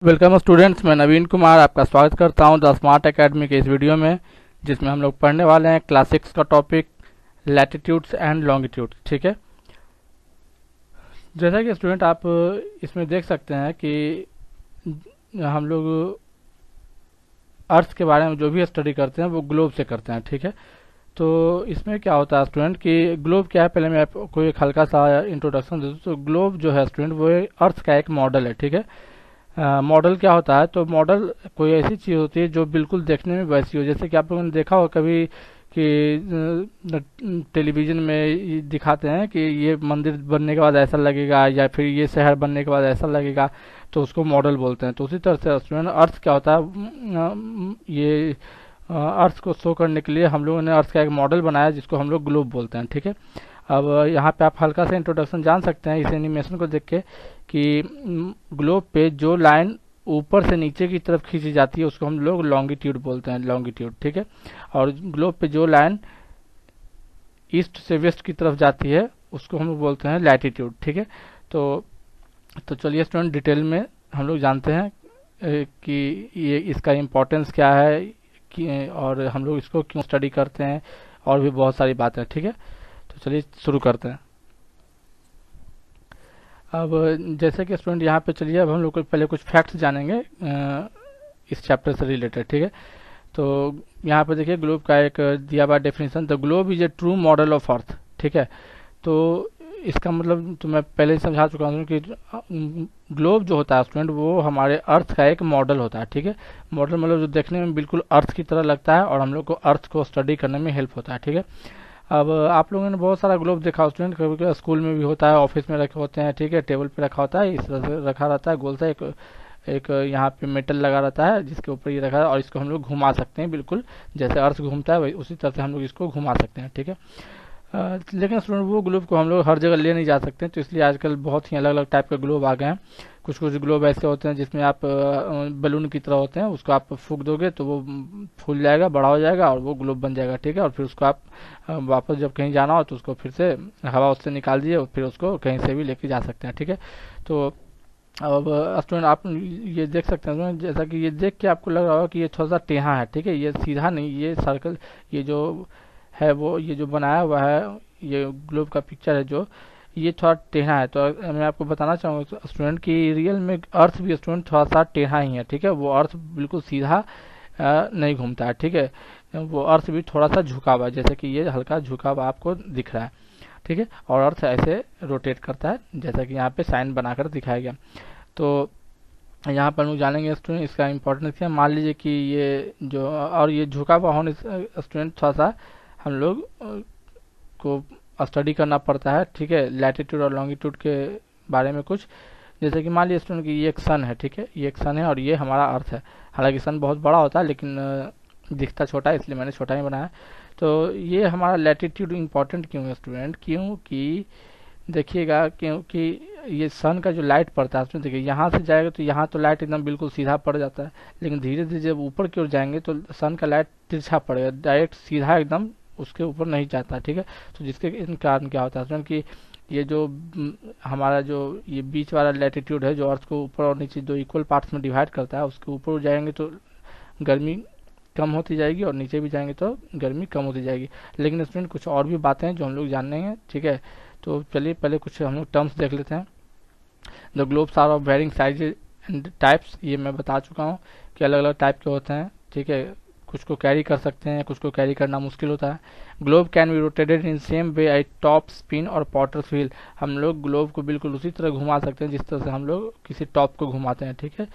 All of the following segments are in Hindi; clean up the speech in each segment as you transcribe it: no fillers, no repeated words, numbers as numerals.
वेलकम स्टूडेंट्स, मैं नवीन कुमार आपका स्वागत करता हूं द स्मार्ट एकेडमी के इस वीडियो में, जिसमें हम लोग पढ़ने वाले हैं क्लास 6 का टॉपिक लैटिट्यूड्स एंड लॉन्गिट्यूड्स। ठीक है, जैसा कि स्टूडेंट आप इसमें देख सकते हैं कि हम लोग अर्थ के बारे में जो भी स्टडी करते हैं वो ग्लोब से करते हैं। ठीक है, तो इसमें क्या होता है स्टूडेंट कि ग्लोब क्या है, पहले मैं आपको एक हल्का सा इंट्रोडक्शन दे दूँ। तो ग्लोब जो है स्टूडेंट वो अर्थ का एक मॉडल है। ठीक है, मॉडल क्या होता है, तो मॉडल कोई ऐसी चीज होती है जो बिल्कुल देखने में वैसी हो, जैसे कि आप लोगों ने देखा हो कभी कि टेलीविजन में ये दिखाते हैं कि ये मंदिर बनने के बाद ऐसा लगेगा या फिर ये शहर बनने के बाद ऐसा लगेगा, तो उसको मॉडल बोलते हैं। तो उसी तरह से स्टूडेंट अर्थ क्या होता है, ये अर्थ को शो करने के लिए हम लोगों ने अर्थ का एक मॉडल बनाया जिसको हम लोग ग्लोब बोलते हैं। ठीक है, अब यहाँ पे आप हल्का सा इंट्रोडक्शन जान सकते हैं इस एनिमेशन को देख के कि ग्लोब पे जो लाइन ऊपर से नीचे की तरफ खींची जाती है उसको हम लोग लॉन्गिट्यूड बोलते हैं, लॉन्गिट्यूड। ठीक है, और ग्लोब पे जो लाइन ईस्ट से वेस्ट की तरफ जाती है उसको हम लोग बोलते हैं लैटिट्यूड। ठीक है, तो चलिए स्टूडेंट डिटेल में हम लोग जानते हैं कि ये इसका इम्पोर्टेंस क्या है कि और हम लोग इसको क्यों स्टडी करते हैं और भी बहुत सारी बातें। ठीक है, तो चलिए शुरू करते हैं। अब जैसे कि स्टूडेंट यहाँ पे चलिए, अब हम लोग पहले कुछ फैक्ट्स जानेंगे इस चैप्टर से रिलेटेड। ठीक है, तो यहाँ पे देखिए ग्लोब का एक दिया हुआ definition, the globe is a true model of earth. ठीक है, तो इसका मतलब तो मैं पहले ही समझा चुका हूँ कि ग्लोब जो होता है स्टूडेंट वो हमारे अर्थ का एक मॉडल होता है। ठीक है, मॉडल मतलब जो देखने में बिल्कुल अर्थ की तरह लगता है और हम लोग को अर्थ को स्टडी करने में हेल्प होता है। ठीक है, अब आप लोगों ने बहुत सारा ग्लोब देखा स्टूडेंट, कभी कभी स्कूल में भी होता है, ऑफिस में रखे होते हैं। ठीक है, टेबल पे रखा होता है, इस तरह से रखा रहता है गोल सा, एक एक यहाँ पे मेटल लगा रहता है जिसके ऊपर ये रखा है और इसको हम लोग घुमा सकते हैं, बिल्कुल जैसे अर्थ घूमता है वही उसी तरह से हम लोग इसको घुमा सकते हैं। ठीक है, लेकिन स्टूडेंट वो ग्लोब को हम लोग हर जगह ले नहीं जा सकते, तो इसलिए आजकल बहुत ही अलग अलग टाइप के ग्लोब आ गए हैं। कुछ कुछ ग्लोब ऐसे होते हैं जिसमें आप बलून की तरह होते हैं, उसको आप फूंक दोगे तो वो फूल जाएगा, बड़ा हो जाएगा और वो ग्लोब बन जाएगा। ठीक है, और फिर उसको आप वापस जब कहीं जाना हो तो उसको फिर से हवा उससे निकाल दिए और फिर उसको कहीं से भी लेके जा सकते हैं। ठीक है, तो अब स्टूडेंट आप ये देख सकते हैं, जैसा कि ये देख के आपको लग रहा होगा कि ये थोड़ा सा टेढ़ा है। ठीक है, ये सीधा नहीं, ये सर्कल, ये जो है वो ये जो बनाया हुआ है, ये ग्लोब का पिक्चर है जो ये थोड़ा टेढ़ा है। तो मैं आपको बताना चाहूँगा स्टूडेंट कि रियल में अर्थ भी स्टूडेंट थोड़ा सा टेढ़ा ही है। ठीक है, वो अर्थ बिल्कुल सीधा नहीं घूमता है। ठीक है, वो अर्थ भी थोड़ा सा झुका हुआ है, जैसे कि ये हल्का झुका हुआ आपको दिख रहा है। ठीक है, और अर्थ ऐसे रोटेट करता है जैसा कि यहाँ पे साइन बनाकर दिखाया गया। तो यहाँ पर हम लोग जानेंगे स्टूडेंट इसका इम्पोर्टेंस क्या है। मान लीजिए कि ये जो और ये झुका हुआ होने स्टूडेंट थोड़ा सा हम लोग को स्टडी करना पड़ता है। ठीक है, लैटिट्यूड और लॉन्गिट्यूड के बारे में कुछ, जैसे कि मान लीजिए स्टूडेंट कि ये एक सन है। ठीक है, ये एक सन है और ये हमारा अर्थ है। हालांकि सन बहुत बड़ा होता है लेकिन दिखता छोटा है, इसलिए मैंने छोटा ही बनाया। तो ये हमारा लैटिट्यूड इम्पोर्टेंट क्यों है स्टूडेंट, क्योंकि देखिएगा, क्योंकि ये सन का जो लाइट पड़ता है उसमें देखिए यहाँ से जाएगा तो यहाँ तो लाइट एकदम बिल्कुल सीधा पड़ जाता है, लेकिन धीरे धीरे जब ऊपर की ओर जाएंगे तो सन का लाइट तिरछा पड़ेगा, डायरेक्ट सीधा एकदम उसके ऊपर नहीं जाता। ठीक है, तो जिसके इन कारण क्या होता है कि ये जो हमारा जो ये बीच वाला लैटिट्यूड है जो अर्थ को ऊपर और नीचे दो इक्वल पार्ट्स में डिवाइड करता है, उसके ऊपर जाएंगे तो गर्मी कम होती जाएगी और नीचे भी जाएंगे तो गर्मी कम होती जाएगी। लेकिन स्टूडेंट कुछ और भी बातें हैं जो हम लोग जानने हैं। ठीक है, तो चलिए पहले कुछ हम लोग टर्म्स देख लेते हैं। The globes are of varying sizes and types, ये मैं बता चुका हूँ कि अलग अलग टाइप के होते हैं। ठीक है, कुछ को कैरी कर सकते हैं, कुछ को कैरी करना मुश्किल होता है। Globe can B rotated in same way I top spin और पॉटर्स व्हील, हम लोग ग्लोब को बिल्कुल उसी तरह घुमा सकते हैं जिस तरह से हम लोग किसी टॉप को घुमाते हैं। ठीक है,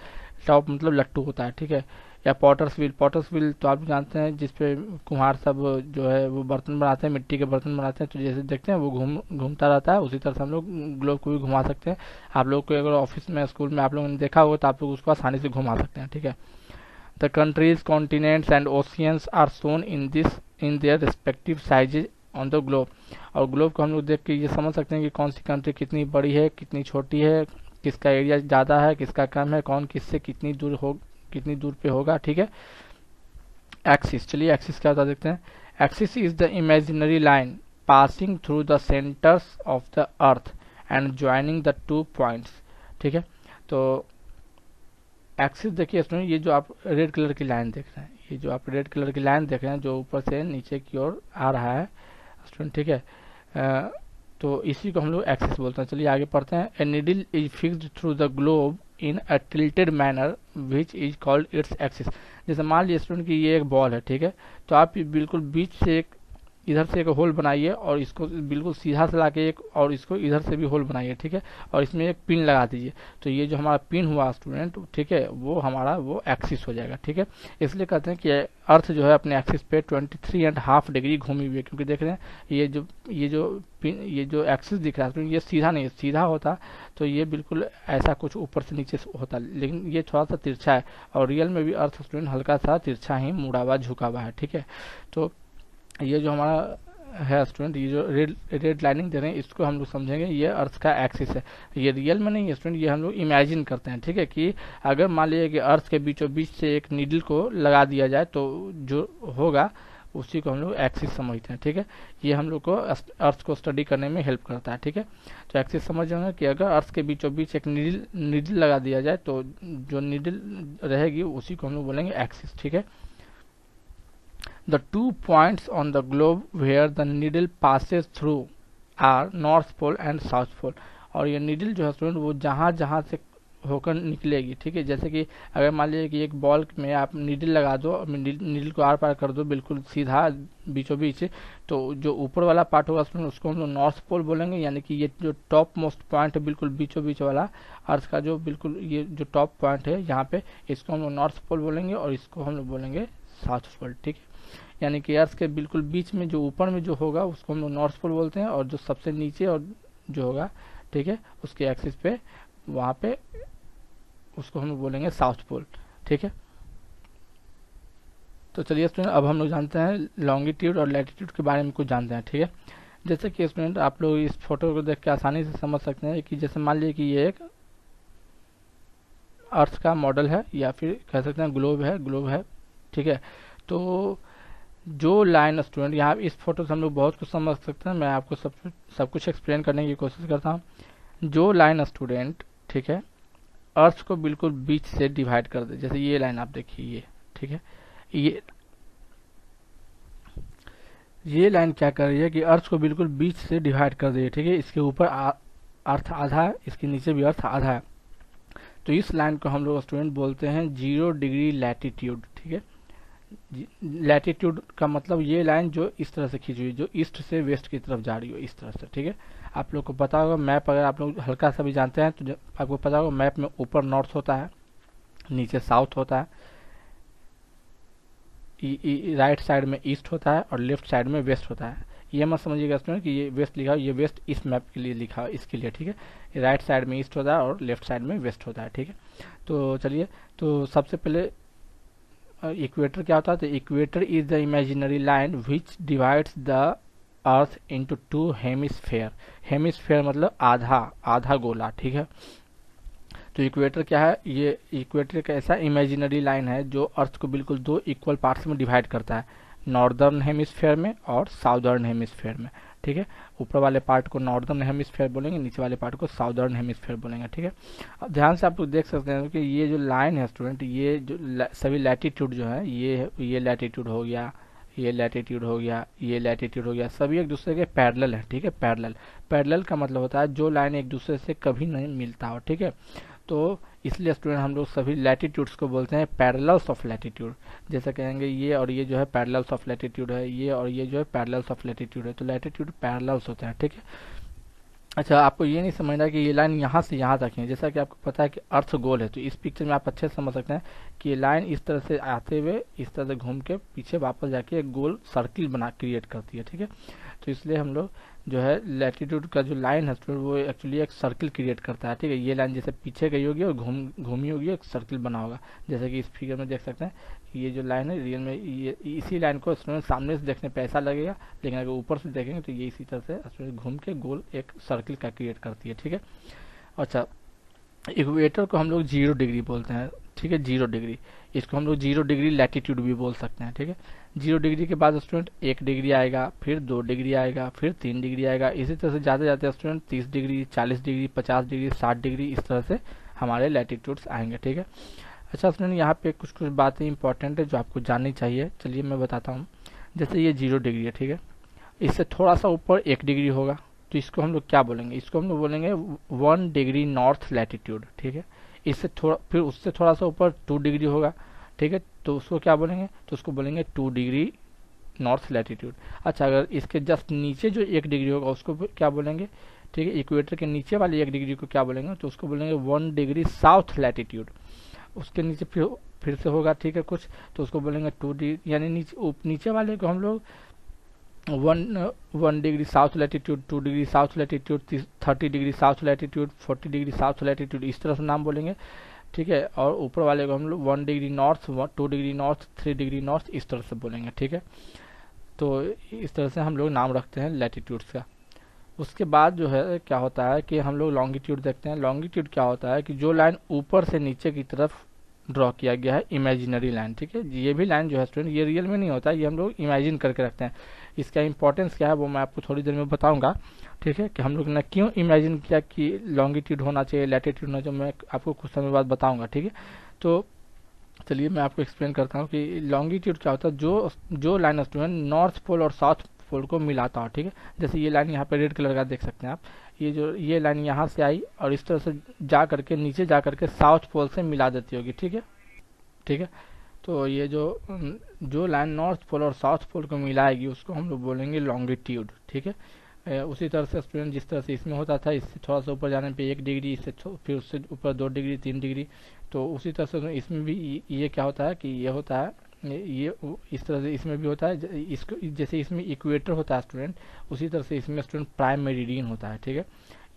टॉप मतलब लट्टू होता है। ठीक है, या पॉटर्स व्हील, पॉटर्स व्हील तो आप जानते हैं जिसपे कुम्हार सब जो है वो बर्तन बनाते हैं, मिट्टी के बर्तन बनाते हैं, तो जैसे देखते हैं वो घूमता रहता है, उसी तरह से हम लोग ग्लोब को भी घुमा सकते हैं। आप लोग को अगर ऑफिस में स्कूल में आप लोगों ने देखा होगा तो आप लोग उसको आसानी से घुमा सकते हैं। ठीक है, the countries continents and oceans are shown in their respective sizes on the globe, और ग्लोब को हम लोग देख के ये समझ सकते हैं कि कौन सी कंट्री कितनी बड़ी है, कितनी छोटी है, किसका एरिया ज़्यादा है, किसका कम है, कौन किससे कितनी दूर पे होगा। ठीक है, एक्सिस, चलिए एक्सिस क्या होता है देखते हैं। Axis is the imaginary line passing through the centres of the earth and joining the two points. ठीक है, तो एक्सिस देखिए स्टूडेंट, ये जो आप रेड कलर की लाइन देख रहे हैं, ये जो आप रेड कलर की लाइन देख रहे हैं जो ऊपर से नीचे की ओर आ रहा है स्टूडेंट, ठीक है। तो इसी को हम लोग एक्सिस बोलते हैं। चलिए आगे पढ़ते हैं। A needle is fixed through the globe in a tilted manner which is called its axis. जैसे मान लीजिए स्टूडेंट कि ये एक बॉल है, ठीक है, तो आप बिल्कुल बीच से एक इधर से एक होल बनाइए और इसको बिल्कुल सीधा से लाके एक और इसको इधर से भी होल बनाइए, ठीक है, और इसमें एक पिन लगा दीजिए। तो ये जो हमारा पिन हुआ स्टूडेंट, ठीक है, वो हमारा वो एक्सिस हो जाएगा, ठीक है। इसलिए कहते हैं कि अर्थ जो है अपने एक्सिस पे 23.5 डिग्री घूमी हुई है, क्योंकि देख रहे हैं ये जो एक्सिस दिख रहा है ये सीधा नहीं है, सीधा होता तो ये बिल्कुल ऐसा कुछ ऊपर से नीचे से होता, लेकिन ये थोड़ा सा तिरछा है, और रियल में भी अर्थ स्टूडेंट हल्का सा तिरछा ही मुड़ा हुआ झुका हुआ है, ठीक है। तो ये जो हमारा है स्टूडेंट, ये जो रेड लाइनिंग दे रहे हैं इसको हम लोग समझेंगे ये अर्थ का एक्सिस है। ये रियल में नहीं है स्टूडेंट, ये हम लोग इमेजिन करते हैं, ठीक है, कि अगर मान लीजिए कि अर्थ के बीचों बीच से एक नीडल को लगा दिया जाए तो जो होगा उसी को हम लोग एक्सिस समझते हैं, ठीक है। ये हम लोग को अर्थ को स्टडी करने में हेल्प करता है, ठीक है। तो एक्सिस समझ जाएंगे कि अगर अर्थ के बीचों बीच एक नीडल लगा दिया जाए तो जो नीडल रहेगी उसी को हम लोग बोलेंगे एक्सिस, ठीक है। The 2 points on the globe where the needle passes through are North Pole and South Pole। और ये नीडल जो है स्टूडेंट वो जहाँ जहाँ से होकर निकलेगी, ठीक है। जैसे कि अगर मान लीजिए कि एक बॉल में आप नीडल लगा दो, नीडल को आर पार कर दो बिल्कुल सीधा बीचों बीच, तो जो ऊपर वाला पार्ट होगा स्टूडेंट उसको हम लोग नॉर्थ पोल बोलेंगे, यानी कि ये जो टॉप मोस्ट पॉइंट है बिल्कुल बीचों बीच वाला अर्थ का जो बिल्कुल ये जो टॉप पॉइंट है यहाँ पे, इसको हम लोग नॉर्थ पोल बोलेंगे और इसको हम लोग बोलेंगे साउथ पोल, ठीक है। यानी कि अर्थ के बिल्कुल बीच में जो ऊपर में जो होगा उसको हम लोग नॉर्थ पोल बोलते हैं, और जो सबसे नीचे और जो होगा, ठीक है, उसके एक्सिस पे वहां पे उसको हम लोग बोलेंगे साउथ पोल, ठीक है। तो चलिए स्टूडेंट अब हम लोग जानते हैं लॉन्गिट्यूड और लैटिट्यूड के बारे में कुछ जानते हैं, ठीक है। जैसे कि स्टूडेंट आप लोग इस फोटो को देख के आसानी से समझ सकते हैं कि जैसे मान लीजिए कि ये एक अर्थ का मॉडल है या फिर कह सकते हैं ग्लोब है, ठीक है। तो जो लाइन स्टूडेंट यहाँ इस फोटो से हम लोग बहुत कुछ समझ सकते हैं, मैं आपको सब कुछ एक्सप्लेन करने की कोशिश करता हूँ। जो लाइन स्टूडेंट, ठीक है, अर्थ को बिल्कुल बीच से डिवाइड कर दे, जैसे ये लाइन आप देखिए ये, ठीक है, ये लाइन क्या कर रही है कि अर्थ को बिल्कुल बीच से डिवाइड कर रही है, ठीक है। इसके ऊपर अर्थ आधा है, इसके नीचे भी अर्थ आधा है। तो इस लाइन को हम लोग स्टूडेंट बोलते हैं 0 डिग्री लैटिट्यूड, ठीक है। लैटिट्यूड का मतलब ये लाइन जो इस तरह से खींची हुई, जो ईस्ट से वेस्ट की तरफ जा रही हो इस तरह से, ठीक है। आप लोग को पता होगा मैप, अगर आप लोग हल्का सा भी जानते हैं तो आपको पता होगा मैप में ऊपर नॉर्थ होता है, नीचे साउथ होता है, राइट साइड में ईस्ट होता है और लेफ्ट साइड में वेस्ट होता है। ये मत समझिएगा स्टूडेंट कि ये वेस्ट लिखा हो, ये वेस्ट इस मैप के लिए लिखा हो, इसके लिए, ठीक है। राइट साइड में ईस्ट होता है और लेफ्ट साइड में वेस्ट होता है, ठीक है। तो चलिए, तो सबसे पहले इक्वेटर क्या होता है? तो equator is the imaginary line which divides the earth into 2 hemisphere. Hemisphere मतलब आधा गोला, ठीक है। तो इक्वेटर क्या है? ये इक्वेटर एक ऐसा इमेजिनरी लाइन है जो अर्थ को बिल्कुल 2 इक्वल पार्ट्स में डिवाइड करता है, नॉर्दर्न हेमिस्फेयर में और साउदर्न हेमिस्फेयर में, ठीक है। ऊपर वाले पार्ट को नॉर्दर्न हेमिस्फेयर बोलेंगे, नीचे वाले पार्ट को साउदर्न हेमिस्फेयर बोलेंगे, ठीक है। अब ध्यान से आप लोग देख सकते हैं कि ये जो लाइन है स्टूडेंट, ये जो सभी लैटिट्यूड जो है, ये लैटिट्यूड हो गया, ये लैटिट्यूड हो गया, ये लैटिट्यूड हो गया, सभी एक दूसरे के पैरेलल है, ठीक है। पैरेलल का मतलब होता है जो लाइन एक दूसरे से कभी नहीं मिलता हो, ठीक है। तो इसलिए स्टूडेंट हम लोग सभी लैटिट्यूड्स को बोलते हैं पैरेलल्स ऑफ लैटिट्यूड। जैसे कहेंगे ये और ये जो है पैरेलल्स ऑफ लैटिट्यूड है, ये और ये जो है पैरेलल्स ऑफ लैटिट्यूड है, तो लैटिट्यूड पैरेलल्स होते हैं, ठीक है। अच्छा, आपको ये नहीं समझना कि ये लाइन यहाँ से यहाँ तक है। जैसा कि आपको पता है कि अर्थ गोल है, तो इस पिक्चर में आप अच्छे से समझ सकते हैं कि ये लाइन इस तरह से आते हुए इस तरह से घूम के पीछे वापस जाके एक गोल सर्किल बना क्रिएट करती है, ठीक है। तो इसलिए हम लोग जो है लैटिट्यूड का जो लाइन है वो एक्चुअली एक सर्किल क्रिएट करता है, ठीक है। ये लाइन जैसे पीछे गई होगी और घूमी होगी, एक सर्किल बना होगा, जैसे कि इस फिगर में देख सकते हैं। ये जो लाइन है रियल में ये इसी लाइन को स्टूडेंट सामने से देखने पे ऐसा लगेगा, लेकिन अगर ऊपर से देखेंगे तो ये इसी तरह से स्टूडेंट घूम के गोल एक सर्किल का क्रिएट करती है, ठीक है। अच्छा, इक्वेटर को हम लोग 0 डिग्री बोलते हैं, ठीक है, 0 डिग्री। इसको हम लोग 0 डिग्री लैटिट्यूड भी बोल सकते हैं, ठीक है। 0 डिग्री के बाद स्टूडेंट 1 डिग्री आएगा, फिर 2 डिग्री आएगा, फिर 3 डिग्री आएगा, इसी तरह से जाते जाते student 30 degree, 40 degree, 50 degree, 60 degree, इस तरह से हमारे लैटिट्यूड्स आएंगे, ठीक है। अच्छा स्टूडेंट, यहाँ पे कुछ कुछ बातें इंपॉर्टेंट है जो आपको जाननी चाहिए, चलिए मैं बताता हूँ। जैसे ये 0 डिग्री है, ठीक है, इससे थोड़ा सा ऊपर 1 डिग्री होगा, तो इसको हम लोग क्या बोलेंगे, इसको हम लोग बोलेंगे 1 डिग्री नॉर्थ लैटिट्यूड, ठीक है। इससे थोड़ा, फिर उससे थोड़ा सा ऊपर 2 डिग्री होगा, ठीक है, तो उसको क्या बोलेंगे, तो उसको बोलेंगे 2 डिग्री नॉर्थ लैटिट्यूड। अच्छा, अगर इसके जस्ट नीचे जो 1 डिग्री होगा उसको क्या बोलेंगे, ठीक है, इक्वेटर के नीचे वाले 1 डिग्री को क्या बोलेंगे, तो उसको बोलेंगे 1 डिग्री साउथ लैटिट्यूड। उसके नीचे फिर से होगा, ठीक है, कुछ, तो उसको बोलेंगे 2 डिग्री, यानी नीचे वाले को हम लोग 1 degree south latitude, 2 degree south latitude, 30 degree south latitude, 40 degree south latitude, इस तरह से नाम बोलेंगे, ठीक है। और ऊपर वाले को हम लोग 1 degree north, 2 degree north, 3 degree north, इस तरह से बोलेंगे, ठीक है। तो इस तरह से हम लोग नाम रखते हैं लैटिट्यूड्स का। उसके बाद जो है क्या होता है कि हम लोग लॉन्गिट्यूड देखते हैं। लॉन्गिट्यूड क्या होता है कि जो लाइन ऊपर से नीचे की तरफ ड्रॉ किया गया है, इमेजिनरी लाइन, ठीक है। ये भी लाइन जो है स्टूडेंट, ये रियल में नहीं होता, ये हम लोग इमेजिन करके रखते हैं। इसका इंपॉर्टेंस क्या है वो मैं आपको थोड़ी देर में बताऊंगा, ठीक है, कि हम लोग ने क्यों इमेजिन किया कि लॉन्गिट्यूड होना चाहिए, लैटिट्यूड होना चाहिए, मैं आपको कुछ समय बाद बताऊंगा, ठीक है। तो चलिए मैं आपको एक्सप्लेन करता हूँ कि लॉन्गिट्यूड क्या होता है। जो लाइन स्टूडेंट नॉर्थ पोल और साउथ पोल को मिलाता हो, ठीक है। जैसे ये लाइन यहाँ पे रेड कलर का देख सकते हैं आप, ये लाइन यहाँ से आई और इस तरह से जा करके नीचे जा करके साउथ पोल से मिला देती होगी, ठीक है, ठीक है। तो ये जो लाइन नॉर्थ पोल और साउथ पोल को मिलाएगी उसको हम लोग बोलेंगे लॉन्गिट्यूड, ठीक है। उसी तरह से स्टूडेंट जिस तरह से इसमें होता था, इससे थोड़ा सा ऊपर जाने पे 1 डिग्री, इससे फिर उससे ऊपर 2 डिग्री, 3 डिग्री, तो उसी तरह से इसमें भी ये क्या होता है कि ये होता है, ये इस तरह से इसमें भी होता है। इसको जैसे इसमें इक्वेटर होता है स्टूडेंट, उसी तरह से इसमें स्टूडेंट प्राइम मेरिडियन होता है, ठीक है।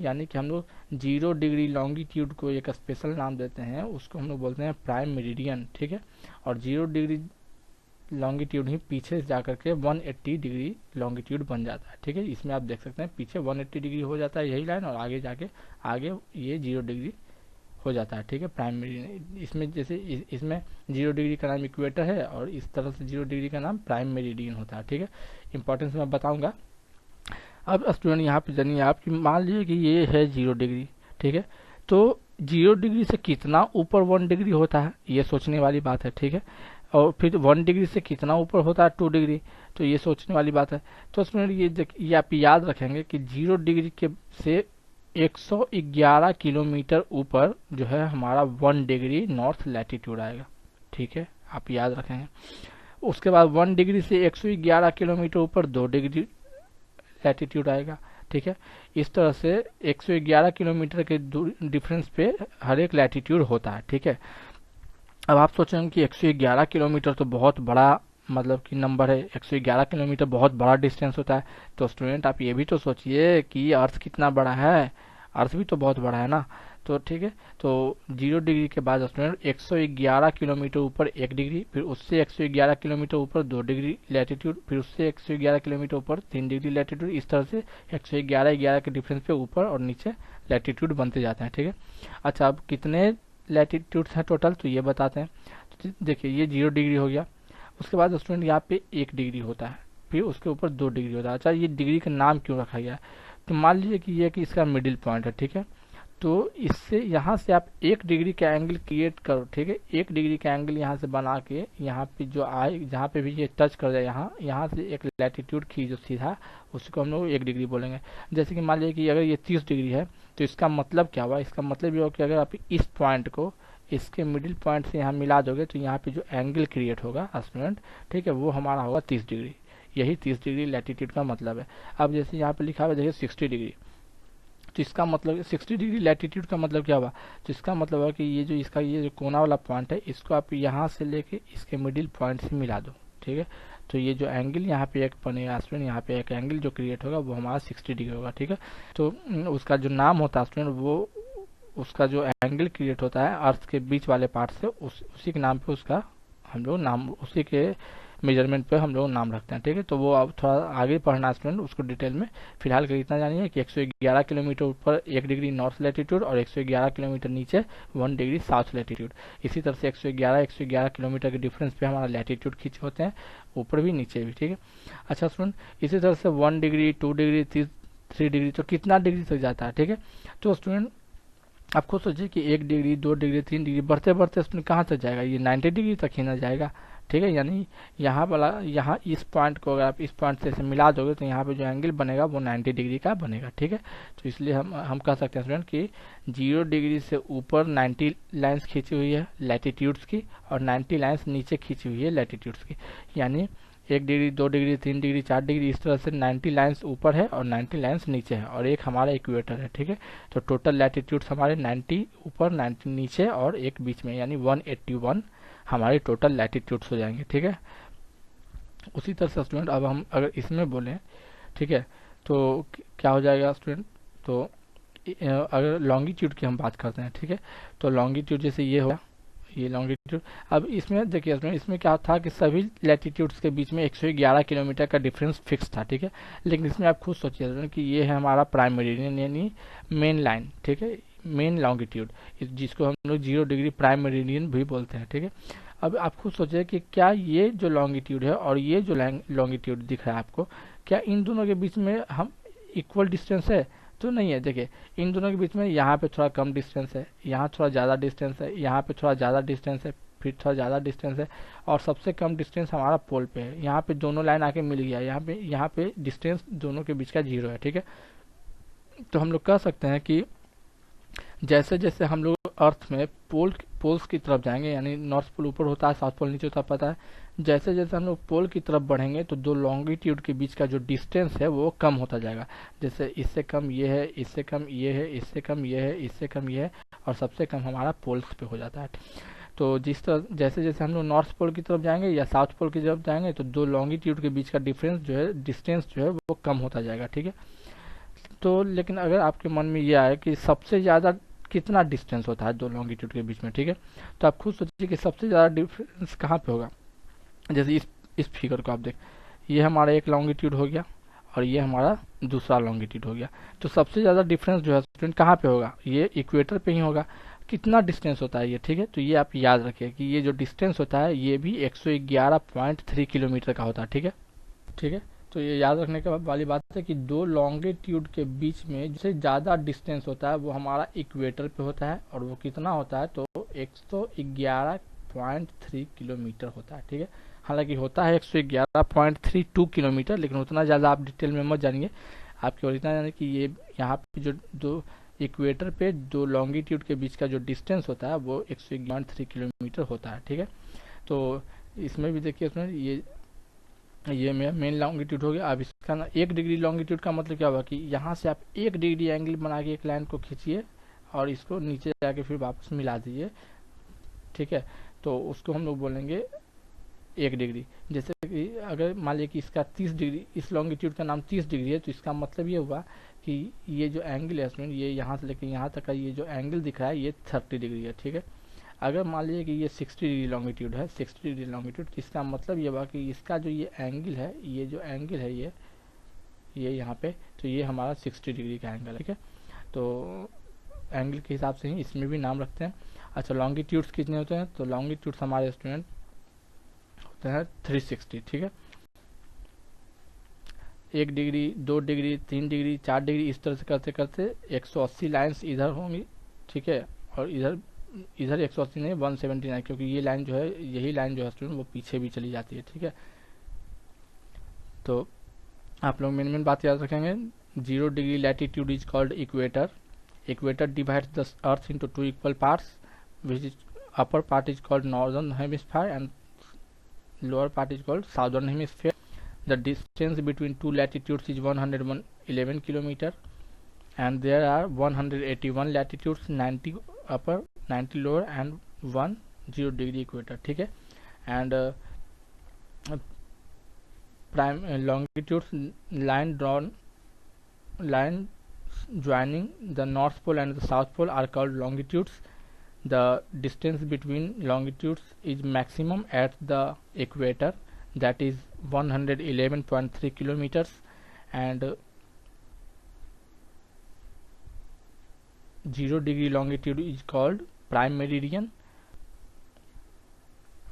यानी कि हम लोग 0 डिग्री लॉन्गिट्यूड को एक स्पेशल नाम देते हैं, उसको हम लोग बोलते हैं प्राइम मेरिडियन, ठीक है। और 0 डिग्री लॉन्गिट्यूड ही पीछे से जाकर के 180 डिग्री लॉन्गिट्यूड बन जाता है, ठीक है। इसमें आप देख सकते हैं पीछे 180 डिग्री हो जाता है यही लाइन, और आगे जाके आगे ये 0 डिग्री हो जाता है, ठीक है, प्राइम मेरिडियन। इसमें जैसे इसमें 0 डिग्री का नाम इक्वेटर है और इस तरह से 0 डिग्री का नाम प्राइम मेरिडियन होता है, ठीक है। इंपॉर्टेंस मैं बताऊंगा। अब स्टूडेंट यहाँ पे जानिए आप कि मान लीजिए कि ये है 0 डिग्री, ठीक है, तो 0 डिग्री से कितना ऊपर 1 डिग्री होता है, ये सोचने वाली बात है, ठीक है। और फिर 1 डिग्री से कितना ऊपर होता है 2 डिग्री, तो ये सोचने वाली बात है। तो स्टूडेंट ये आप याद रखेंगे कि 0 डिग्री के से 111 किलोमीटर ऊपर जो है हमारा 1 डिग्री नॉर्थ लैटिट्यूड आएगा, ठीक है, आप याद रखेंगे। उसके बाद 1 डिग्री से 111 किलोमीटर ऊपर 2 डिग्री लैटिट्यूड आएगा, ठीक है। इस तरह से 111 किलोमीटर के डिफरेंस पे हर एक लैटिट्यूड होता है, ठीक है। अब आप सोचेंगे कि 111 किलोमीटर तो बहुत बड़ा मतलब कि नंबर है, 111 किलोमीटर बहुत बड़ा डिस्टेंस होता है। तो स्टूडेंट आप ये भी तो सोचिए कि अर्थ कितना बड़ा है, अर्थ भी तो बहुत बड़ा है ना। तो ठीक है, तो 0 डिग्री के बाद स्टूडेंट 111 किलोमीटर ऊपर 1 डिग्री, फिर उससे 111 किलोमीटर ऊपर 2 डिग्री लैटिट्यूड, फिर उससे 111 किलोमीटर ऊपर 3 डिग्री लैटिट्यूड, इस तरह से 111 के डिफरेंस पे ऊपर और नीचे लैटिट्यूड बनते जाते हैं, ठीक है। अच्छा, अब कितने लैटिट्यूड्स हैं टोटल, तो ये बताते हैं। तो देखिए ये 0 डिग्री हो गया। उसके बाद स्टूडेंट यहाँ पे 1 डिग्री होता है, फिर उसके ऊपर 2 डिग्री होता है। अच्छा, ये डिग्री का नाम क्यों रखा गया है, तो मान लीजिए कि ये कि इसका मिडिल पॉइंट है, ठीक है। तो इससे यहाँ से आप 1 डिग्री का एंगल क्रिएट करो, ठीक है। 1 डिग्री का एंगल यहाँ से बना के यहाँ पे जो आए, जहाँ पे भी ये टच कर जाए, यहाँ से एक लैटिट्यूड खींचो सीधा, उसको हम लोग 1 डिग्री बोलेंगे। जैसे कि मान लीजिए कि अगर ये 30 डिग्री है, तो इसका मतलब क्या हुआ, इसका मतलब ये होगा कि अगर आप इस पॉइंट को इसके मिडिल पॉइंट से यहाँ मिला दोगे, तो यहाँ पे जो एंगल क्रिएट होगा स्टूडेंट, ठीक है, वो हमारा होगा 30 डिग्री। यही 30 डिग्री लैटिट्यूड का मतलब है। अब जैसे यहाँ पे लिखा हुआ है देखिए 60 डिग्री, तो इसका मतलब 60 डिग्री लैटिट्यूड का मतलब क्या हुआ, तो इसका मतलब है कि ये जो इसका ये जो कोना वाला पॉइंट है, इसको आप यहाँ से लेके इसके मिडिल पॉइंट से मिला दो, ठीक है। तो ये जो एंगल यहाँ पे एक बनेगा स्टूडेंट, यहाँ पे एक एंगल जो क्रिएट होगा वो हमारा 60 डिग्री होगा, ठीक है। तो उसका जो नाम होता है स्टूडेंट, वो उसका जो एंगल क्रिएट होता है अर्थ के बीच वाले पार्ट से, उसी के नाम पे उसका हम लोग नाम, उसी के मेजरमेंट पे हम लोग नाम रखते हैं, ठीक है। तो वो अब थोड़ा आगे पढ़ना स्टूडेंट, उसको डिटेल में। फिलहाल के इतना जानिए कि 111 किलोमीटर ऊपर 1 डिग्री नॉर्थ लैटिट्यूड और 111 किलोमीटर नीचे 1 डिग्री साउथ लैटिट्यूड। इसी तरह से 111 किलोमीटर के डिफरेंस पे हमारा लैटिट्यूड खींचे होते हैं, ऊपर भी नीचे भी, ठीक है। अच्छा स्टूडेंट, इसी तरह से 1 डिग्री 2 डिग्री 3 डिग्री, तो कितना डिग्री तक जाता है, ठीक है। तो स्टूडेंट आप खुद सोचिए कि 1 डिग्री 2 डिग्री 3 डिग्री बढ़ते बढ़ते उसमें कहाँ तक जाएगा, ये 90 डिग्री तक ही ना जाएगा। ठीक है, यानी यहाँ वाला, यहाँ इस पॉइंट को अगर आप इस पॉइंट से मिला दोगे तो यहाँ पे जो एंगल बनेगा वो 90 डिग्री का बनेगा। ठीक है, तो इसलिए हम कह सकते हैं स्टूडेंट कि 0 डिग्री से ऊपर 90 लाइन्स खींची हुई है लैटिट्यूड्स की, और 90 लाइन्स नीचे खींची हुई है लैटिट्यूड्स की। यानी 1 डिग्री 2 डिग्री 3 डिग्री 4 डिग्री इस तरह से 90 लाइन्स ऊपर है और 90 लाइन्स नीचे है, और एक हमारा इक्वेटर है। ठीक है, तो टोटल लैटिट्यूड्स हमारे 90 ऊपर 90 नीचे और एक बीच में, यानी 181 हमारे टोटल लैटिट्यूड्स हो जाएंगे। ठीक है, उसी तरह से स्टूडेंट अब हम अगर इसमें बोलें, ठीक है, तो क्या हो जाएगा स्टूडेंट, तो अगर लॉन्गिट्यूड की हम बात करते हैं, ठीक है, तो लॉन्गिट्यूड जैसे ये हो, ये लॉन्गिट्यूड। अब इसमें देखिए स्टूडेंट, इसमें क्या था कि सभी लैटिट्यूड्स के बीच में 111 किलोमीटर का डिफरेंस फिक्स था। ठीक है, लेकिन इसमें आप खुद सोचिए स्टूडेंट कि ये है हमारा प्राइम मेरिडियन, यानी मेन लाइन। ठीक है, मेन लॉन्गिट्यूड, जिसको हम लोग 0 डिग्री प्राइम मेरिडियन भी बोलते हैं। ठीक है, अब आप खुद सोचिए कि क्या ये जो लॉन्गिट्यूड है और ये जो लॉन्गिट्यूड दिख रहा है आपको, क्या इन दोनों के बीच में हम इक्वल डिस्टेंस है? तो नहीं है। देखिए, इन दोनों के बीच में यहाँ पे थोड़ा कम डिस्टेंस है, यहाँ थोड़ा ज़्यादा डिस्टेंस है, यहाँ पे थोड़ा ज़्यादा डिस्टेंस है, फिर थोड़ा ज़्यादा डिस्टेंस है, और सबसे कम डिस्टेंस हमारा पोल पे है। यहाँ पे दोनों लाइन आके मिल गया, यहाँ पे डिस्टेंस दोनों के बीच का 0 है। ठीक है, तो हम लोग कह सकते हैं कि जैसे जैसे हम लोग अर्थ में पोल्स की तरफ जाएंगे, यानी नॉर्थ पोल ऊपर होता है, साउथ पोल नीचे होता है, पता है। जैसे जैसे हम लोग पोल की तरफ बढ़ेंगे तो दो लॉन्गिट्यूड के बीच का जो डिस्टेंस है वो कम होता जाएगा। जैसे इससे कम ये है, इससे कम ये है, इससे कम ये है, इससे कम ये है, और सबसे कम हमारा पोल्स पे हो जाता है। तो जिस तरह जैसे जैसे हम लोग नॉर्थ पोल की तरफ जाएंगे या साउथ पोल की तरफ जाएंगे तो दो लॉन्गिट्यूड के बीच का डिफरेंस जो है, डिस्टेंस जो है वो कम होता जाएगा। ठीक है, तो लेकिन अगर आपके मन में ये आए कि सबसे ज़्यादा कितना डिस्टेंस होता है दो लॉन्गिट्यूड के बीच में, ठीक है, तो आप खुद सोचिए कि सबसे ज़्यादा डिफरेंस कहाँ पे होगा। जैसे इस फिगर को आप देख, ये हमारा एक लॉन्गिट्यूड हो गया और ये हमारा दूसरा लॉन्गिट्यूड हो गया, तो सबसे ज़्यादा डिफरेंस जो है स्टूडेंट कहाँ पे होगा, ये इक्वेटर पे ही होगा। कितना डिस्टेंस होता है ये, ठीक है, तो ये आप याद रखिए कि ये जो डिस्टेंस होता है ये भी 111.3 किलोमीटर का होता है। ठीक है, ठीक है, तो ये याद रखने के वाली बात है कि दो लॉन्गिट्यूड के बीच में जो ज़्यादा डिस्टेंस होता है वो हमारा इक्वेटर पे होता है, और वो कितना होता है, तो 111.3 किलोमीटर होता है। ठीक है, हालांकि होता है 111.32 किलोमीटर, लेकिन उतना ज़्यादा आप डिटेल में मत जानिए। आप केवल इतना जानिए कि ये यहाँ पे जो दो इक्वेटर पे दो लॉन्गिट्यूड के बीच का जो डिस्टेंस होता है वो 111.3 किलोमीटर होता है। ठीक है, तो इसमें भी देखिए उसमें ये मेन लॉन्गिट्यूड हो गया। अब इसका ना 1 डिग्री लॉन्गिट्यूड का मतलब क्या होगा कि यहाँ से आप 1 डिग्री एंगल बना के एक लाइन को खींचिए और इसको नीचे जाके फिर वापस मिला दीजिए। ठीक है, तो उसको हम लोग बोलेंगे 1 डिग्री। जैसे कि अगर मान लिया कि इसका 30 डिग्री, इस लॉन्गिट्यूड का नाम 30 डिग्री है, तो इसका मतलब ये हुआ कि ये जो एंगल है इसमें, ये यहाँ से लेकर यहाँ तक का ये जो एंगल दिख रहा है ये 30 डिग्री है। ठीक है, अगर मान लीजिए कि ये 60 डिग्री लॉन्गिट्यूड है, 60 डिग्री लॉन्गिट्यूड, तो इसका मतलब ये हुआ कि इसका जो ये एंगल है, ये जो एंगल है ये यहाँ पे, तो ये हमारा 60 डिग्री का एंगल है। ठीक है, तो एंगल के हिसाब से ही इसमें भी नाम रखते हैं। अच्छा, लॉन्गिट्यूड्स कितने होते हैं, तो लॉन्गिट्यूड्स हमारे स्टूडेंट होते हैं 360। ठीक है, 1 डिग्री 2 डिग्री 3 डिग्री 4 डिग्री इस तरह से करते करते 180 लाइन्स इधर होंगी। ठीक है, और इधर 180 नहीं 179, क्योंकि ये लाइन जो है, यही लाइन जो है स्टूडेंट वो पीछे भी चली जाती है। ठीक है, तो आप लोग मेन बात याद रखेंगे। 0 degree latitude is called equator. Equator divides the earth into 2 equal parts, which is upper part is called northern hemisphere and lower part is called southern hemisphere. The distance between two latitudes is 111 kilometre and there are 181 latitudes, 90 upper 90 lower and 10 degree equator. ठीक है, and prime longitudes line joining the north pole and the south pole are called longitudes. The distance between longitudes is maximum at the equator, that is 111.3 kilometers, and 0 degree longitude is called prime meridian.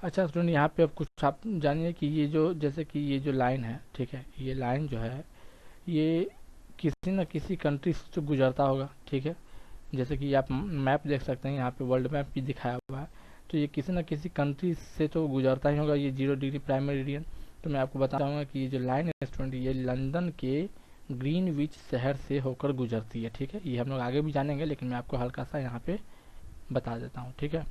अच्छा स्टूडेंट, यहाँ पे अब कुछ आप जानिए कि ये जो, जैसे कि ये जो लाइन है, ठीक है, ये लाइन जो है ये किसी न किसी कंट्री से तो गुजरता होगा। ठीक है, जैसे कि आप मैप देख सकते हैं, यहाँ पे वर्ल्ड मैप भी दिखाया हुआ है, तो ये किसी न किसी कंट्री से तो गुजरता ही होगा, ये 0 डिग्री प्राइम मेरिडियन। तो मैं आपको बताना चाहूँगा कि ये जो लाइन है स्टूडेंट, ये लंदन के ग्रीनविच शहर से होकर गुजरती है, ठीक है। ये हम लोग आगे भी जानेंगे, लेकिन मैं आपको हल्का सा यहाँ पे बता देता हूँ, ठीक है।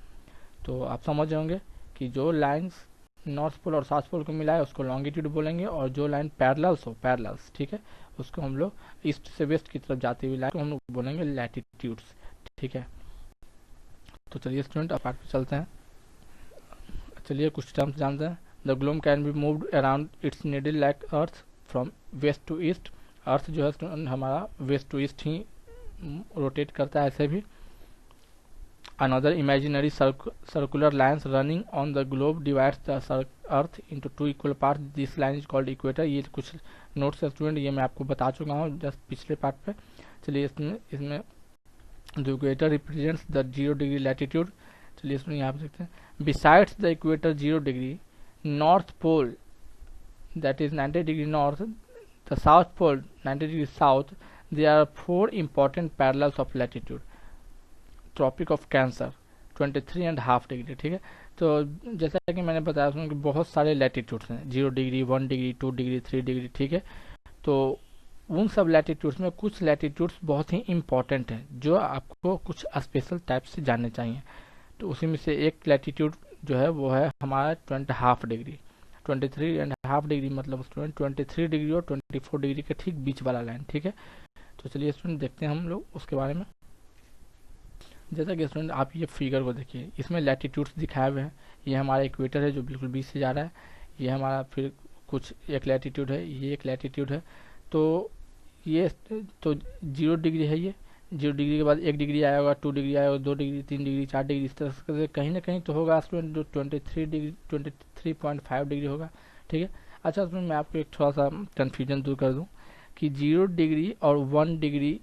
तो आप समझ जाओगे कि जो लाइन्स नॉर्थ पोल और साउथ पोल को मिला है उसको लॉन्गिट्यूड बोलेंगे, और जो लाइन पैरेलल्स हो, पैरेलल्स, ठीक है, उसको हम लोग ईस्ट से वेस्ट की तरफ जाती हुई लाइन को हम लोग बोलेंगे लैटिट्यूड्स, ठीक है। तो चलिए स्टूडेंट अब पार्ट पे चलते हैं। चलिए कुछ टर्म्स जानते हैं। The globe can be moved around its needle like earth from west to east. Earth जो है हमारा वेस्ट टू ईस्ट ही रोटेट करता है ऐसे भी। Another imaginary circular lines running on the globe divides the earth into 2 equal parts. This line is called equator. ये कुछ नोट्स है स्टूडेंट, ये मैं आपको बता चुका हूँ जस्ट पिछले पार्ट पे। चलिए इसमें the equator represents the 0 degree latitude. चलिए इसमें यहाँ पे देखते हैं। Besides the equator 0 degree, north pole that is 90 degree north, the south pole 90 degree south, there are 4 important parallels of latitude. Tropic of Cancer 23.5 degree, ठीक है। तो जैसा कि मैंने बताया उसमें कि बहुत सारे लैटिट्यूड्स हैं, 0 डिग्री, 1 डिग्री, 2 डिग्री, 3 डिग्री, ठीक है। तो उन सब लैटिट्यूड्स में कुछ लैटिट्यूड्स बहुत ही इंपॉर्टेंट हैं जो आपको कुछ स्पेशल टाइप से जानने चाहिए। तो उसी में से एक लैटिट्यूड जो है वो है हमारा 20.5 डिग्री। 23.5 डिग्री मतलब स्टूडेंट 23 डिग्री और 24 डिग्री के ठीक बीच वाला लाइन, ठीक है। तो चलिए स्टूडेंट देखते हैं हम लोग उसके बारे में। जैसा कि स्टूडेंट आप ये फिगर को देखिए, इसमें लैटिट्यूड्स दिखाए हुए हैं। ये हमारा इक्वेटर है जो बिल्कुल बीच से जा रहा है, ये हमारा फिर कुछ एक लैटिट्यूड है, ये एक लैटिट्यूड है। तो ये तो 0 डिग्री है, ये 0 डिग्री के बाद 1 डिग्री आया होगा, 2 डिग्री आया होगा, 2 डिग्री, 3 डिग्री, 4 डिग्री, इस तरह से कहीं ना कहीं तो होगा स्टूडेंट जो 23 डिग्री 23.5 डिग्री होगा, ठीक है। अच्छा स्टूडेंट मैं आपको एक थोड़ा सा कन्फ्यूजन दूर कर दूँ कि 0 डिग्री और 1 डिग्री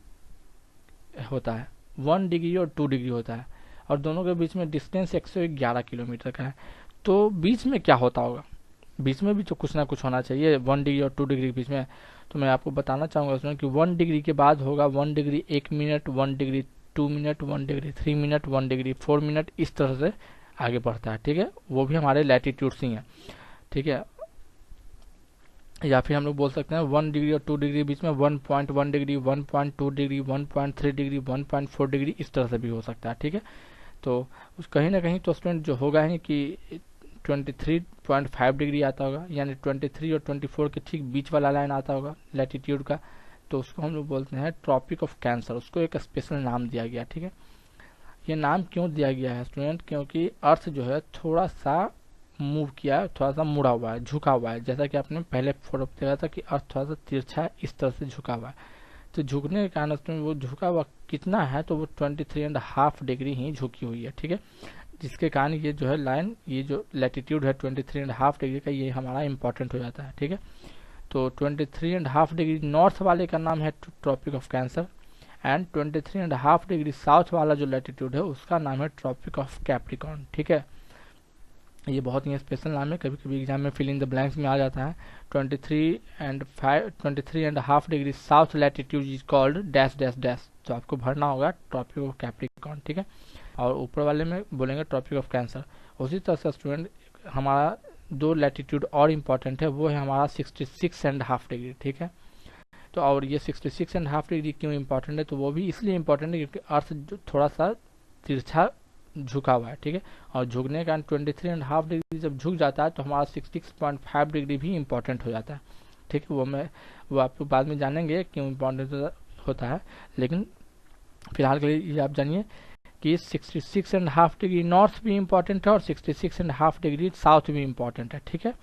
होता है, 1 डिग्री और 2 डिग्री होता है, और दोनों के बीच में डिस्टेंस 111 किलोमीटर का है। तो बीच में क्या होता होगा, बीच में भी तो कुछ ना कुछ होना चाहिए 1 डिग्री और 2 डिग्री के बीच में। तो मैं आपको बताना चाहूँगा उसमें कि 1 डिग्री के बाद होगा 1 degree 1 minute, 1 degree 2 minute, 1 degree 3 minute, 1 degree 4 minute, इस तरह से आगे बढ़ता है, ठीक है। वो भी हमारे लैटिट्यूड्स ही हैं, ठीक है। या फिर हम लोग बोल सकते हैं 1 डिग्री और 2 डिग्री के बीच में 1.1 डिग्री, 1.2 डिग्री, 1.3 डिग्री, 1.4 डिग्री, इस तरह से भी हो सकता है, ठीक है। तो उस कहीं ना कहीं तो स्टूडेंट जो होगा ही कि 23.5 डिग्री आता होगा, यानी 23 और 24 के ठीक बीच वाला लाइन आता होगा लैटिट्यूड का। तो उसको हम लोग बोलते हैं ट्रॉपिक ऑफ कैंसर, उसको एक स्पेशल नाम दिया गया, ठीक है। ये नाम क्यों दिया गया है स्टूडेंट, क्योंकि अर्थ जो है थोड़ा सा मूव किया है, थोड़ा सा मुड़ा हुआ है, झुका हुआ है। जैसा कि आपने पहले फोटो देखा था कि अर्थ थोड़ा सा तिरछा है, इस तरह से झुका हुआ है। तो झुकने के कारण उसमें वो झुका हुआ कितना है, तो वो 23.5 डिग्री ही झुकी हुई है, ठीक है। जिसके कारण ये जो है लाइन, ये जो लैटिट्यूड है 23.5 डिग्री का, ये हमारा इंपॉर्टेंट हो जाता है, ठीक है। तो 23.5 डिग्री नॉर्थ वाले का नाम है Tropic of Cancer, and 23.5 degree south वाला जो लैटिट्यूड है उसका नाम है ट्रॉपिक ऑफ कैप्रिकॉर्न, ठीक है। ये बहुत ही स्पेशल नाम है, कभी कभी एग्जाम में फिल इन द ब्लैंक्स में आ जाता है। 23.5 degree south latitude is called dash dash dash, तो आपको भरना होगा ट्रॉपिक ऑफ कैप्रिकॉर्न, ठीक है। और ऊपर वाले में बोलेंगे ट्रॉपिक ऑफ कैंसर। उसी तरह से स्टूडेंट हमारा 2 लैटिट्यूड और इम्पॉर्टेंट है, वो है हमारा 66.5 डिग्री, ठीक है। तो और ये 66.5 डिग्री क्यों इम्पॉर्टेंट है, तो वो भी इसलिए इम्पॉर्टेंट है क्योंकि अर्थ जो थोड़ा सा तिरछा झुका हुआ है, ठीक है। और झुकने के कारण 23.5 डिग्री जब झुक जाता है तो हमारा 66.5 डिग्री भी इम्पॉर्टेंट हो जाता है, ठीक है। वो आपको बाद में जानेंगे क्यों इम्पॉर्टेंट होता है, लेकिन फिलहाल के लिए ये आप जानिए कि 66.5 डिग्री नॉर्थ भी इम्पॉर्टेंट है और 66.5 डिग्री साउथ भी इम्पॉर्टेंट है, ठीक है।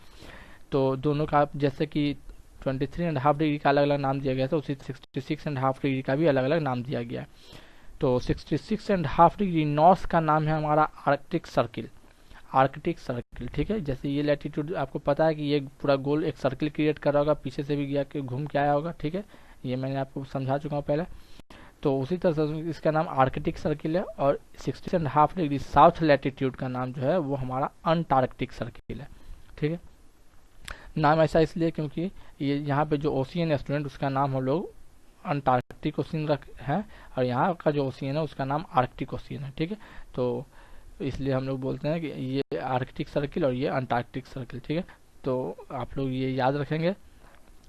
तो दोनों का जैसे कि 23.5 डिग्री का अलग अलग नाम दिया गया था, उसी 66.5 डिग्री का भी अलग अलग नाम दिया गया है। तो 66.5 डिग्री नॉर्थ का नाम है हमारा आर्कटिक सर्किल, आर्कटिक सर्किल, ठीक है। जैसे ये लैटिट्यूड आपको पता है कि ये पूरा गोल एक सर्किल क्रिएट कर रहा होगा, पीछे से भी गया कि घूम के आया होगा, ठीक है। ये मैंने आपको समझा चुका हूँ पहले। तो उसी तरह से इसका नाम आर्कटिक सर्किल है, और 66.5 डिग्री साउथ लैटिट्यूड का नाम जो है वो हमारा अंटार्कटिक सर्किल है, ठीक है। नाम ऐसा इसलिए क्योंकि ये यहाँ पे जो ओशियन है स्टूडेंट, उसका नाम हम लोग अंटार्कटिक ओशियन है, और यहाँ का जो ओशियन है उसका नाम आर्कटिक ओशियन है। ठीक है, तो इसलिए हम लोग बोलते हैं कि ये आर्कटिक सर्किल और ये अंटार्कटिक सर्किल। ठीक है, तो आप लोग ये याद रखेंगे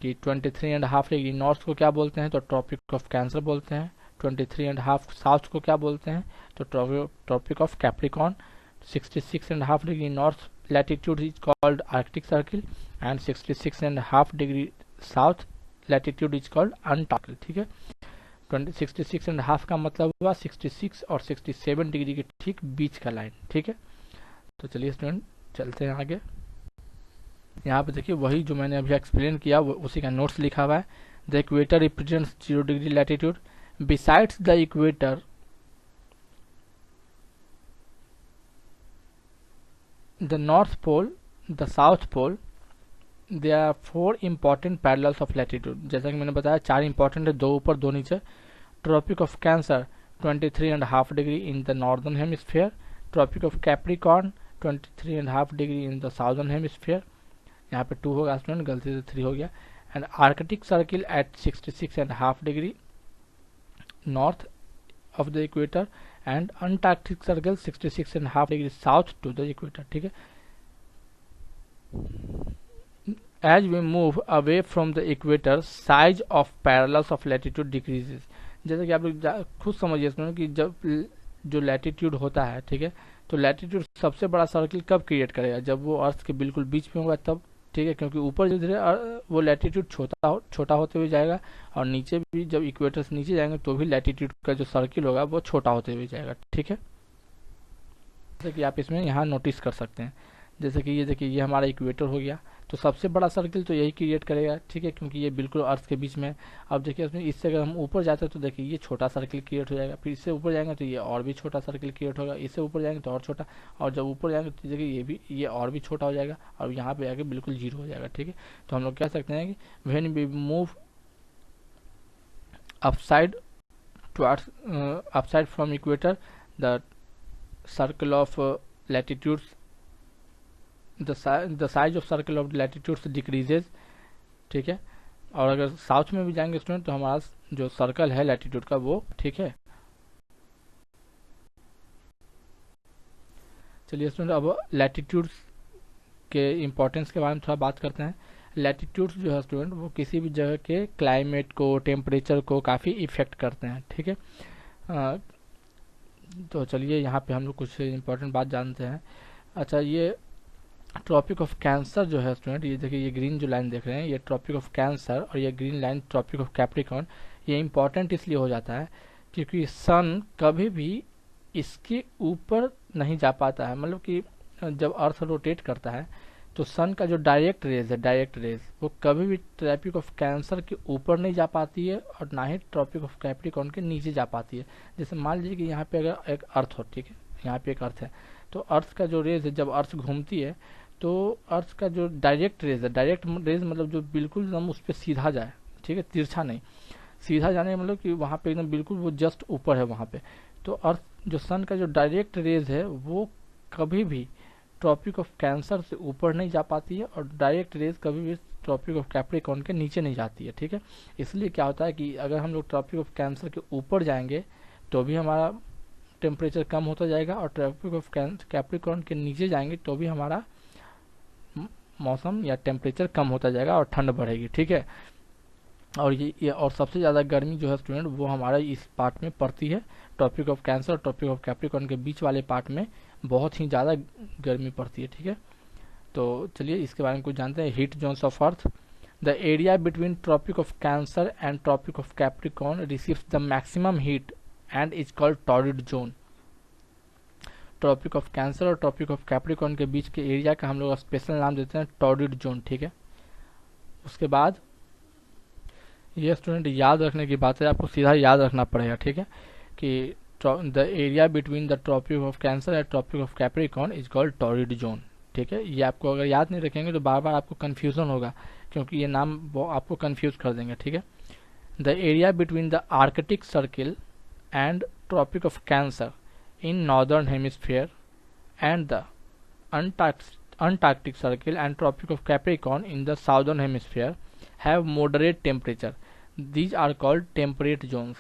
कि 23.5 डिग्री नॉर्थ को क्या बोलते हैं, तो ट्रॉपिक ऑफ कैंसर बोलते हैं। 23.5 साउथ को क्या बोलते हैं, तो Tropic of Capricorn. 66.5 degree north latitude is called arctic circle and 66.5 degree south latitude is called Antarctic. ठीक है, 66.5 का मतलब हुआ 66 और 67 डिग्री के ठीक बीच का लाइन। ठीक है, तो चलिए स्टूडेंट चलते हैं आगे। यहाँ पे देखिए वही जो मैंने अभी एक्सप्लेन किया वो उसी का नोट्स लिखा हुआ है। The equator represents 0 degree latitude. Besides the equator the north pole, the south pole, there are 4 important parallels of latitude। जैसा कि मैंने बताया 4 इंपॉर्टेंट है, 2 ऊपर 2 नीचे। Tropic of Cancer 23.5 degree in the northern hemisphere. Tropic of Capricorn 23.5 degree in the southern hemisphere. यहाँ पे 2 होगा स्टूडेंट, गलती से 3 हो गया। And Arctic circle eight 66.5 degree north of the equator and Antarctic circle 66.5 degrees south to the equator। ठीक है, as we move away from the equator size of parallels of latitude decreases। जैसे कि आप लोग खुद समझिए कि जब जो लैटिट्यूड होता है, ठीक है, तो लैटिट्यूड सबसे बड़ा सर्किल कब क्रिएट करेगा, जब वो अर्थ के बिल्कुल बीच में होगा तब। ठीक है, क्योंकि ऊपर धीरे वो लैटिट्यूड छोटा होते हुए जाएगा, और नीचे भी जब इक्वेटर से नीचे जाएंगे तो भी लैटिट्यूड का जो सर्किल होगा वो छोटा होते हुए जाएगा। ठीक है, जैसे कि आप इसमें यहाँ नोटिस कर सकते हैं, जैसे कि ये देखिए ये हमारा इक्वेटर हो गया, तो सबसे बड़ा सर्किल तो यही क्रिएट करेगा। ठीक है, क्योंकि ये बिल्कुल अर्थ के बीच में। अब देखिए इसमें इससे अगर हम ऊपर जाते हैं तो देखिए ये छोटा सर्किल क्रिएट हो जाएगा, फिर इससे ऊपर जाएंगे तो ये और भी छोटा सर्किल क्रिएट होगा, इससे ऊपर जाएंगे तो और छोटा, और जब ऊपर जाएंगे तो देखिए ये और भी छोटा हो जाएगा, और यहाँ पे आके बिल्कुल 0 हो जाएगा। ठीक है, तो हम लोग कह सकते हैं कि when we move upside towards upside from equator the circle of latitudes, the size of circle of latitudes decreases। ठीक है, और अगर साउथ में भी जाएंगे स्टूडेंट तो हमारा जो सर्कल है लैटिट्यूड का वो, ठीक है। चलिए स्टूडेंट अब लैटिट्यूड्स के इम्पोर्टेंस के बारे में थोड़ा बात करते हैं। लैटिट्यूड्स जो है स्टूडेंट वो किसी भी जगह के क्लाइमेट को, टेम्परेचर को काफ़ी इफेक्ट करते हैं। ठीक है, तो चलिए यहाँ पे हम लोग कुछ इम्पोर्टेंट बात जानते हैं। अच्छा, ये ट्रॉपिक ऑफ कैंसर जो है स्टूडेंट, ये देखिए ये ग्रीन जो लाइन देख रहे हैं ये ट्रॉपिक ऑफ कैंसर, और ये green line Tropic of Capricorn. ये इम्पॉर्टेंट इसलिए हो जाता है क्योंकि सन कभी भी इसके ऊपर नहीं जा पाता है। मतलब कि जब अर्थ रोटेट करता है तो सन का जो डायरेक्ट रेज है, डायरेक्ट रेज वो कभी भी ट्रॉपिक ऑफ कैंसर के ऊपर नहीं जा पाती है, और ना ही ट्रॉपिक ऑफ कैप्रिकॉर्न के नीचे जा पाती है। जैसे मान लीजिए कि यहाँ पे अगर एक अर्थ हो, ठीक है, यहाँ पे एक अर्थ है, तो अर्थ का जो रेज है जब अर्थ घूमती है तो अर्थ का जो डायरेक्ट रेज है, डायरेक्ट रेज मतलब जो बिल्कुल एकदम उस पर सीधा जाए, ठीक है, तिरछा नहीं, सीधा जाने मतलब कि वहाँ पे एकदम बिल्कुल वो जस्ट ऊपर है वहाँ पे, तो अर्थ जो सन का जो डायरेक्ट रेज है वो कभी भी ट्रॉपिक ऑफ कैंसर से ऊपर नहीं जा पाती है, और डायरेक्ट रेज कभी भी ट्रॉपिक ऑफ कैप्रिकॉर्न के नीचे नहीं जाती है। ठीक है, इसलिए क्या होता है कि अगर हम लोग ट्रॉपिक ऑफ कैंसर के ऊपर जाएंगे तो भी हमारा टेम्परेचर कम होता जाएगा, और ट्रॉपिक ऑफ कैप्रिकॉर्न के नीचे जाएंगे तो भी हमारा मौसम या टेम्परेचर कम होता जाएगा और ठंड बढ़ेगी। ठीक है, और ये और सबसे ज़्यादा गर्मी जो है स्टूडेंट वो हमारा इस पार्ट में पड़ती है, ट्रॉपिक ऑफ कैंसर और ट्रॉपिक ऑफ कैप्रिकॉर्न के बीच वाले पार्ट में बहुत ही ज़्यादा गर्मी पड़ती है। ठीक है, तो चलिए इसके बारे में कुछ जानते हैं। Heat zones of earth, the area between Tropic of Cancer and Tropic of Capricorn receives the maximum heat and is called torrid zone. Tropic of Cancer और ट्रॉपिक ऑफ कैप्रिकॉर्न के बीच के एरिया का हम लोग स्पेशल नाम देते हैं टॉर्रिड जोन। ठीक है, उसके बाद ये स्टूडेंट याद रखने की बात है, आपको सीधा याद रखना पड़ेगा। ठीक है, कि the area between the Tropic of Cancer and Tropic of Capricorn is called torrid zone. ठीक है, ये आपको अगर याद नहीं रखेंगे तो बार बार आपको कन्फ्यूजन होगा, क्योंकि ये नाम वो आपको कन्फ्यूज कर देंगे। ठीक है, the area between the Arctic Circle and Tropic of Cancer in northern hemisphere and the Antarctic circle and tropic of Capricorn in the southern hemisphere have moderate temperature. These are called temperate zones.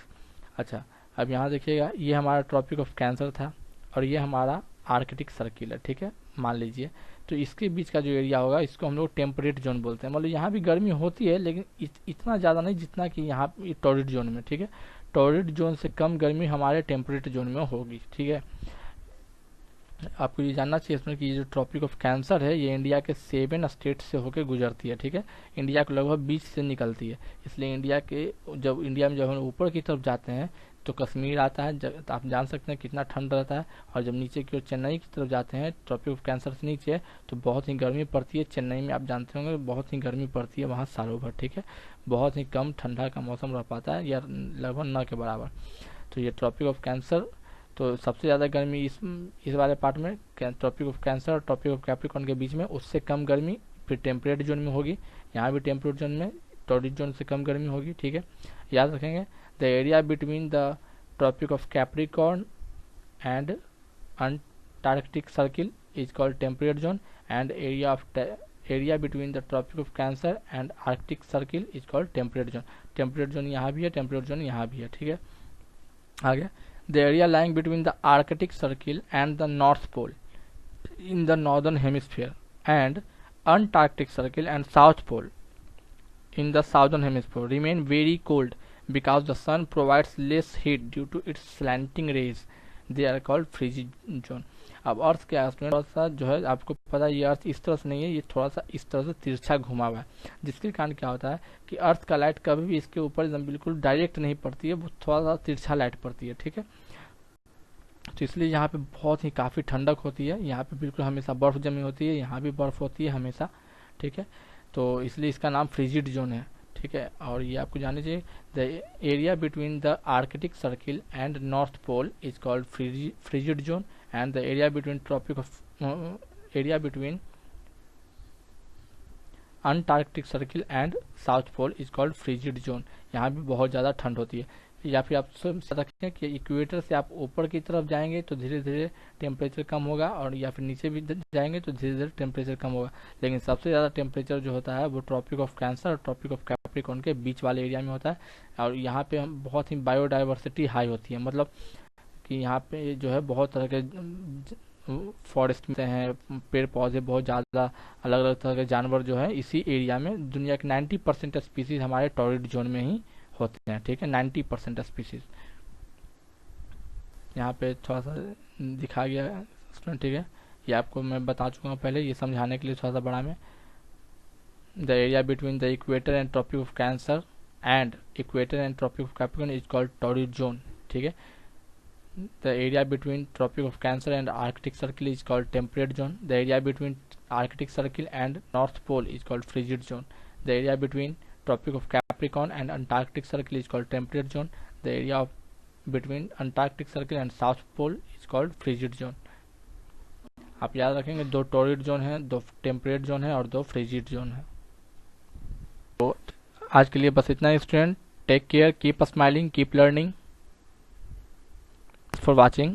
अच्छा, अब यहाँ देखिएगा, ये हमारा ट्रॉपिक ऑफ कैंसर था और ये हमारा आर्कटिक सर्किल है, ठीक है, मान लीजिए। तो इसके बीच का जो एरिया होगा इसको हम लोग टेम्परेट जोन बोलते हैं। मतलब यहाँ भी गर्मी होती है लेकिन इतना ज़्यादा नहीं जितना कि यहाँ टॉरिड जोन में, ठीक है। टॉरिड जोन से कम गर्मी हमारे टेम्परेट जोन में होगी, ठीक है। आपको ये जानना चाहिए इसमें कि ये जो ट्रॉपिक ऑफ कैंसर है ये इंडिया के 7 स्टेट से होकर गुजरती है, ठीक है। इंडिया को लगभग 20 से निकलती है, इसलिए इंडिया में जब हम ऊपर की तरफ जाते हैं तो कश्मीर आता है, तो आप जान सकते हैं कितना ठंड रहता है। और जब नीचे की ओर चेन्नई की तरफ जाते हैं ट्रॉपिक ऑफ कैंसर से नीचे, तो बहुत ही गर्मी पड़ती है। चेन्नई में आप जानते होंगे बहुत ही गर्मी पड़ती है वहाँ सालों भर, ठीक है। बहुत ही कम ठंडा का मौसम रह पाता है या लगभग न के बराबर। तो ये ट्रॉपिक ऑफ कैंसर, तो सबसे ज़्यादा गर्मी इस वाले पार्ट में ट्रॉपिक ऑफ कैंसर और ट्रॉपिक ऑफ कैप्रिकॉर्न के बीच में, उससे कम गर्मी फिर टेम्परेट जोन में होगी। यहाँ भी टेम्परेट जोन में टॉरिड जोन से कम गर्मी होगी, ठीक है। याद रखेंगे, the area between the Tropic of Capricorn and Antarctic Circle is called temperate zone, and area between the Tropic of Cancer and Arctic Circle is called temperate zone. Temperate zone यहाँ भी है, टेम्परेट जोन यहाँ भी है, ठीक है। आगे, the area lying between the Arctic Circle and the North Pole in the northern hemisphere and Antarctic Circle and South Pole in the southern hemisphere remain very cold because the sun provides less heat due to its slanting rays. They are called frigid zone. अब अर्थ के आसपास थोड़ा सा जो है आपको पता है, ये अर्थ इस तरह से नहीं है, ये थोड़ा सा इस तरह से तिरछा घुमा हुआ है, जिसके कारण क्या होता है कि अर्थ का लाइट कभी भी इसके ऊपर एकदम बिल्कुल डायरेक्ट नहीं पड़ती है, वो थोड़ा सा तिरछा लाइट पड़ती है, ठीक है। तो इसलिए यहाँ पे बहुत ही काफ़ी ठंडक होती है, यहाँ पे बिल्कुल हमेशा बर्फ़ जमी होती है, यहाँ भी बर्फ़ होती है हमेशा, ठीक है। तो इसलिए इसका नाम फ्रिजिड जोन है, ठीक है। और ये आपको जानना चाहिए, the area between the Arctic Circle and North Pole is called frigid zone, and the area between Antarctic Circle and South Pole is called frigid zone. यहाँ भी बहुत ज़्यादा ठंड होती है। या फिर आप समझ रखें कि इक्वेटर से आप ऊपर की तरफ जाएंगे तो धीरे धीरे टेम्परेचर कम होगा, और या फिर नीचे भी जाएंगे तो धीरे धीरे टेम्परेचर कम होगा। लेकिन सबसे ज़्यादा टेम्परेचर जो होता है वो ट्रॉपिक ऑफ कैंसर और ट्रॉपिक ऑफ कैप्रिकॉर्न के बीच वाले एरिया में होता है। और यहाँ पे हम बहुत ही बायोडाइवर्सिटी हाई होती है, मतलब कि यहाँ पे जो है बहुत तरह के फॉरेस्ट में हैं, पेड़ पौधे, बहुत ज़्यादा अलग अलग तरह के जानवर जो है इसी एरिया में। दुनिया के 90% स्पीसीज हमारे टॉरिड जोन में ही होते हैं, ठीक है, 90% स्पीसीज। यहाँ पे थोड़ा सा दिखा गया है स्टूडेंट, ठीक है। ये आपको मैं बता चुका हूँ पहले, ये समझाने के लिए थोड़ा सा बड़ा में। The area between the equator and Tropic of Cancer and equator and Tropic of Capricorn is called torrid zone, ठीक है। The area between Tropic of Cancer and Arctic Circle is called temperate zone. The area between Arctic Circle and North Pole is called frigid zone. The area between Tropic of Capricorn and Antarctic Circle is called temperate zone. The area between Antarctic Circle and South Pole is called frigid zone. आप याद रखेंगे, 2 टॉरिड जोन है, 2 टेम्परेट जोन है और 2 फ्रिजिड जोन है। तो आज के लिए बस इतना ही student. Take care, keep smiling, keep learning. For watching.